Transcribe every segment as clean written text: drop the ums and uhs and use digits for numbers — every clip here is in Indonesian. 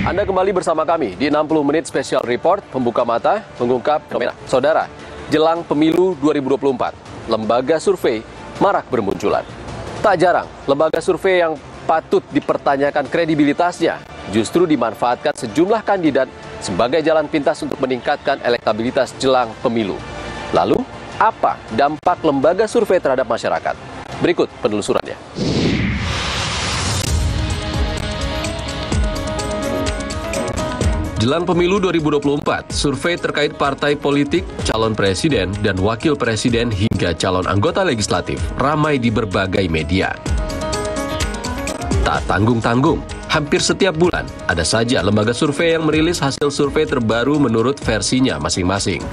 Anda kembali bersama kami di 60 menit special report pembuka mata mengungkap fenomena. Saudara, jelang pemilu 2024, lembaga survei marak bermunculan. Tak jarang, lembaga survei yang patut dipertanyakan kredibilitasnya justru dimanfaatkan sejumlah kandidat sebagai jalan pintas untuk meningkatkan elektabilitas jelang pemilu. Lalu, apa dampak lembaga survei terhadap masyarakat? Berikut penelusurannya. Jelang pemilu 2024, survei terkait partai politik, calon presiden, dan wakil presiden hingga calon anggota legislatif ramai di berbagai media. Tak tanggung-tanggung, hampir setiap bulan ada saja lembaga survei yang merilis hasil survei terbaru menurut versinya masing-masing.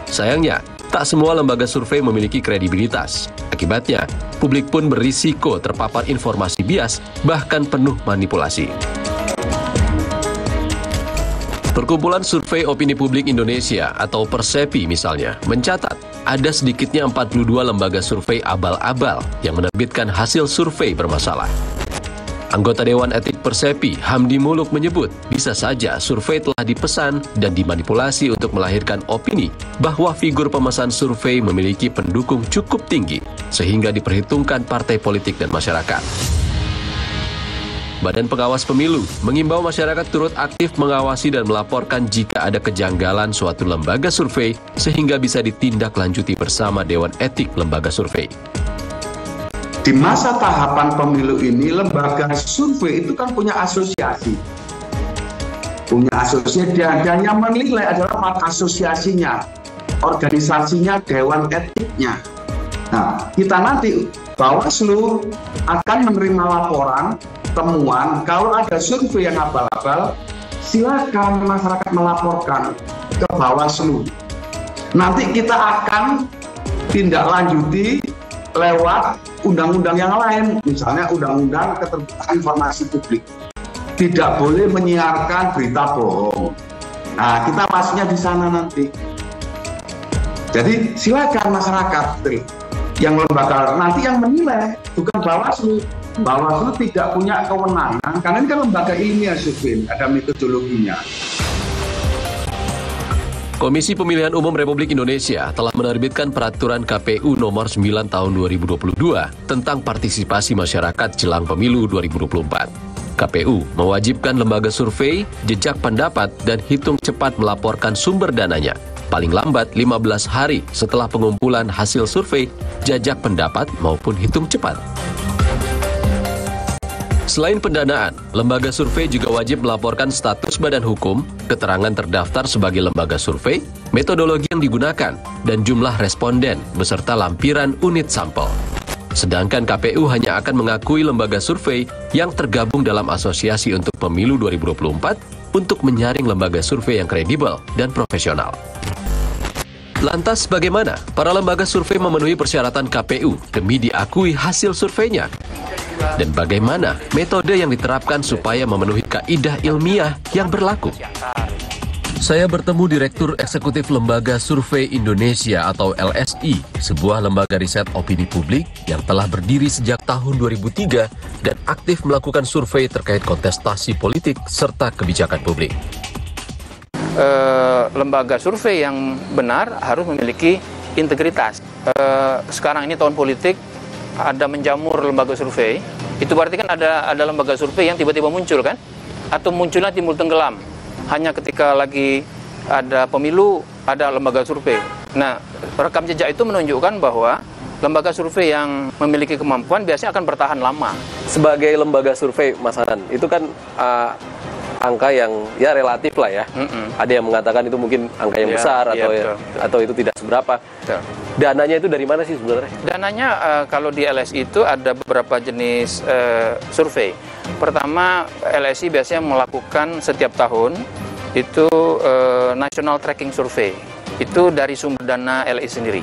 Sayangnya, tak semua lembaga survei memiliki kredibilitas. Akibatnya, publik pun berisiko terpapar informasi bias, bahkan penuh manipulasi. Perkumpulan Survei Opini Publik Indonesia atau Persepi misalnya mencatat ada sedikitnya 42 lembaga survei abal-abal yang menerbitkan hasil survei bermasalah. Anggota Dewan Etik Persepi, Hamdi Muluk menyebut bisa saja survei telah dipesan dan dimanipulasi untuk melahirkan opini bahwa figur pemesan survei memiliki pendukung cukup tinggi sehingga diperhitungkan partai politik dan masyarakat. Badan Pengawas Pemilu mengimbau masyarakat turut aktif mengawasi dan melaporkan jika ada kejanggalan suatu lembaga survei sehingga bisa ditindaklanjuti bersama Dewan Etik Lembaga Survei. Di masa tahapan pemilu ini, lembaga survei itu kan punya asosiasi. Dan yang menilai adalah asosiasinya, organisasinya, Dewan Etiknya. Nah, kita nanti Bawaslu akan menerima laporan, temuan, kalau ada survei yang abal-abal, silakan masyarakat melaporkan ke Bawaslu. Nanti kita akan tindak lanjuti lewat undang-undang yang lain, misalnya undang-undang keterbukaan informasi publik. Tidak boleh menyiarkan berita bohong. Nah, kita masuknya di sana nanti. Jadi silakan masyarakat yang lembaga nanti yang menilai, bukan Bawaslu. Bawaslu tidak punya kewenangan, karena ini kan lembaga ilmiah survei, ada metodologinya. Komisi Pemilihan Umum Republik Indonesia telah menerbitkan peraturan KPU nomor 9 tahun 2022 tentang partisipasi masyarakat jelang pemilu 2024. KPU mewajibkan lembaga survei, jejak pendapat, dan hitung cepat melaporkan sumber dananya paling lambat 15 hari setelah pengumpulan hasil survei, jajak pendapat maupun hitung cepat. Selain pendanaan, lembaga survei juga wajib melaporkan status badan hukum, keterangan terdaftar sebagai lembaga survei, metodologi yang digunakan, dan jumlah responden beserta lampiran unit sampel. Sedangkan KPU hanya akan mengakui lembaga survei yang tergabung dalam asosiasi untuk pemilu 2024 untuk menyaring lembaga survei yang kredibel dan profesional. Lantas bagaimana para lembaga survei memenuhi persyaratan KPU demi diakui hasil surveinya? Dan bagaimana metode yang diterapkan supaya memenuhi kaidah ilmiah yang berlaku? Saya bertemu Direktur Eksekutif Lembaga Survei Indonesia atau LSI, sebuah lembaga riset opini publik yang telah berdiri sejak tahun 2003 dan aktif melakukan survei terkait kontestasi politik serta kebijakan publik. Lembaga survei yang benar harus memiliki integritas. Sekarang ini tahun politik, ada menjamur lembaga survei, itu berarti kan ada lembaga survei yang tiba-tiba muncul kan, atau munculnya timbul tenggelam hanya ketika lagi ada pemilu ada lembaga survei. Nah, rekam jejak itu menunjukkan bahwa lembaga survei yang memiliki kemampuan biasanya akan bertahan lama. Sebagai lembaga survei, Mas Hanan, itu kan angka yang ya relatif lah ya. Ada yang mengatakan itu mungkin angka yang besar atau itu tidak seberapa. Betul. Dananya itu dari mana sih sebenarnya? Dananya kalau di LSI itu ada beberapa jenis survei. Pertama, LSI biasanya melakukan setiap tahun itu National Tracking Survey. Itu dari sumber dana LSI sendiri.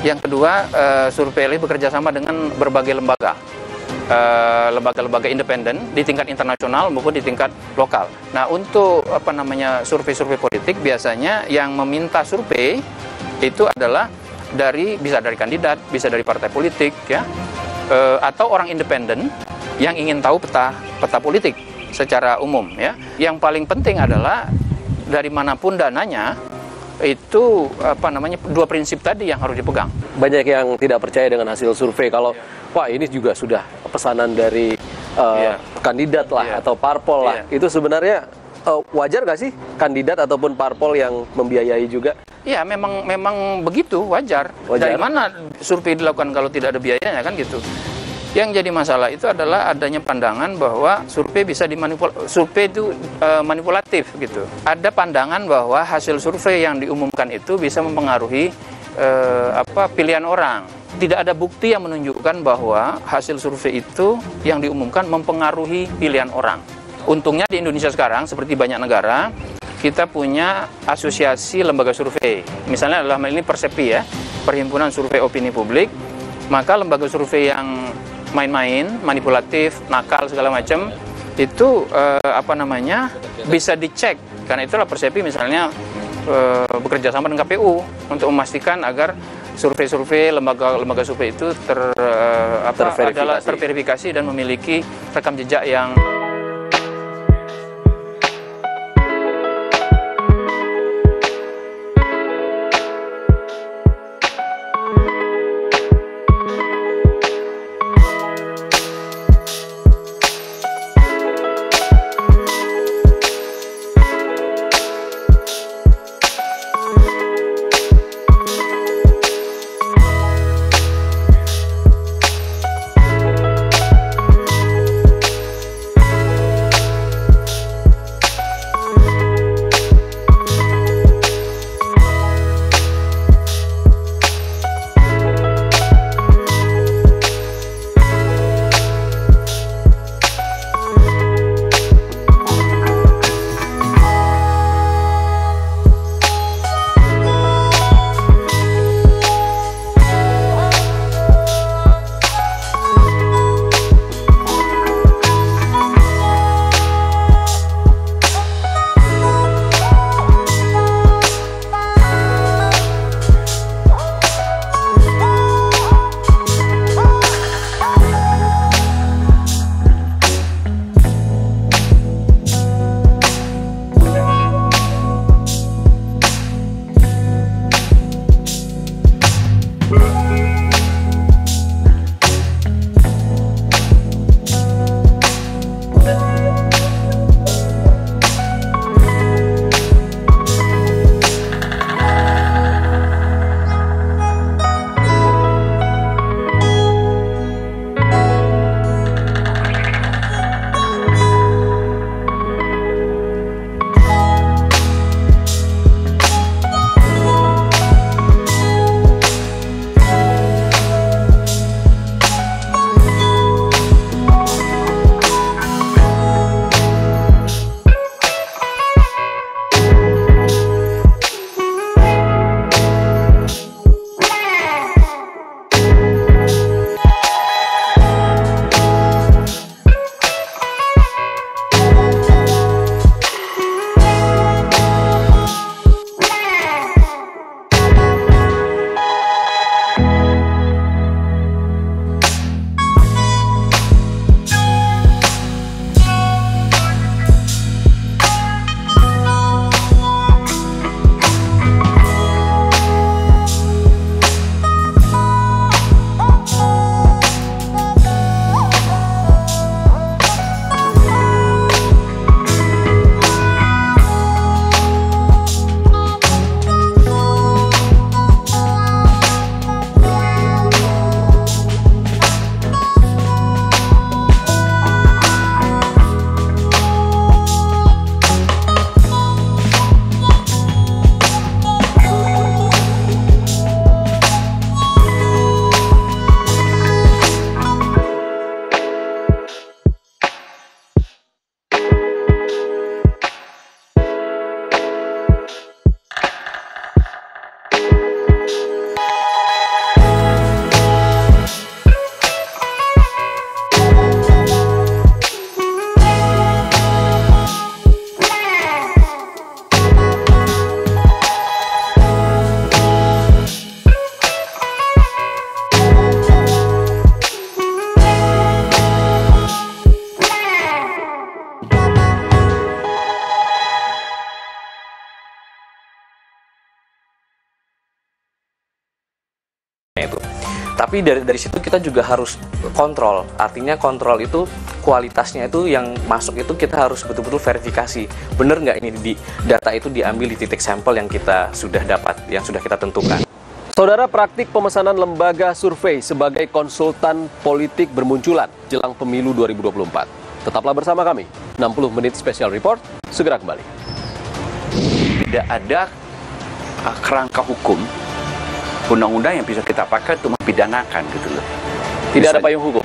Yang kedua, survei LSI bekerja sama dengan berbagai lembaga. Lembaga-lembaga independen di tingkat internasional maupun di tingkat lokal. Nah, untuk survei-survei politik biasanya yang meminta survei itu adalah bisa dari kandidat, bisa dari partai politik ya, atau orang independen yang ingin tahu peta politik. secara umum ya. Yang paling penting adalah dari manapun dananya, itu dua prinsip tadi yang harus dipegang. Banyak yang tidak percaya dengan hasil survei kalau wah ini juga sudah pesanan dari kandidat lah atau parpol lah. Itu sebenarnya wajar nggak sih kandidat ataupun parpol yang membiayai juga? Ya memang begitu, wajar. Dari mana survei dilakukan kalau tidak ada biayanya kan gitu. Yang jadi masalah itu adalah adanya pandangan bahwa survei bisa survei itu manipulatif gitu. Ada pandangan bahwa hasil survei yang diumumkan itu bisa mempengaruhi pilihan orang. Tidak ada bukti yang menunjukkan bahwa hasil survei itu yang diumumkan mempengaruhi pilihan orang. Untungnya di Indonesia sekarang seperti banyak negara, kita punya asosiasi lembaga survei. Misalnya dalam hal ini Persepi ya, Perhimpunan Survei Opini Publik. Maka lembaga survei yang main-main, manipulatif, nakal segala macam itu bisa dicek. Karena itulah Persepi misalnya bekerja sama dengan KPU untuk memastikan agar survei-survei lembaga survei itu terverifikasi dan memiliki rekam jejak yang Tapi dari situ kita juga harus kontrol. Artinya kontrol itu kualitasnya itu yang masuk itu kita harus betul-betul verifikasi. Bener nggak ini data itu diambil di titik sampel yang kita sudah dapat, yang sudah kita tentukan. Saudara, praktik pemesanan lembaga survei sebagai konsultan politik bermunculan jelang pemilu 2024. Tetaplah bersama kami. 60 menit special report segera kembali. Tidak ada kerangka hukum undang-undang yang bisa kita pakai untuk mempidanakan gitu loh. Tidak ada payung hukum.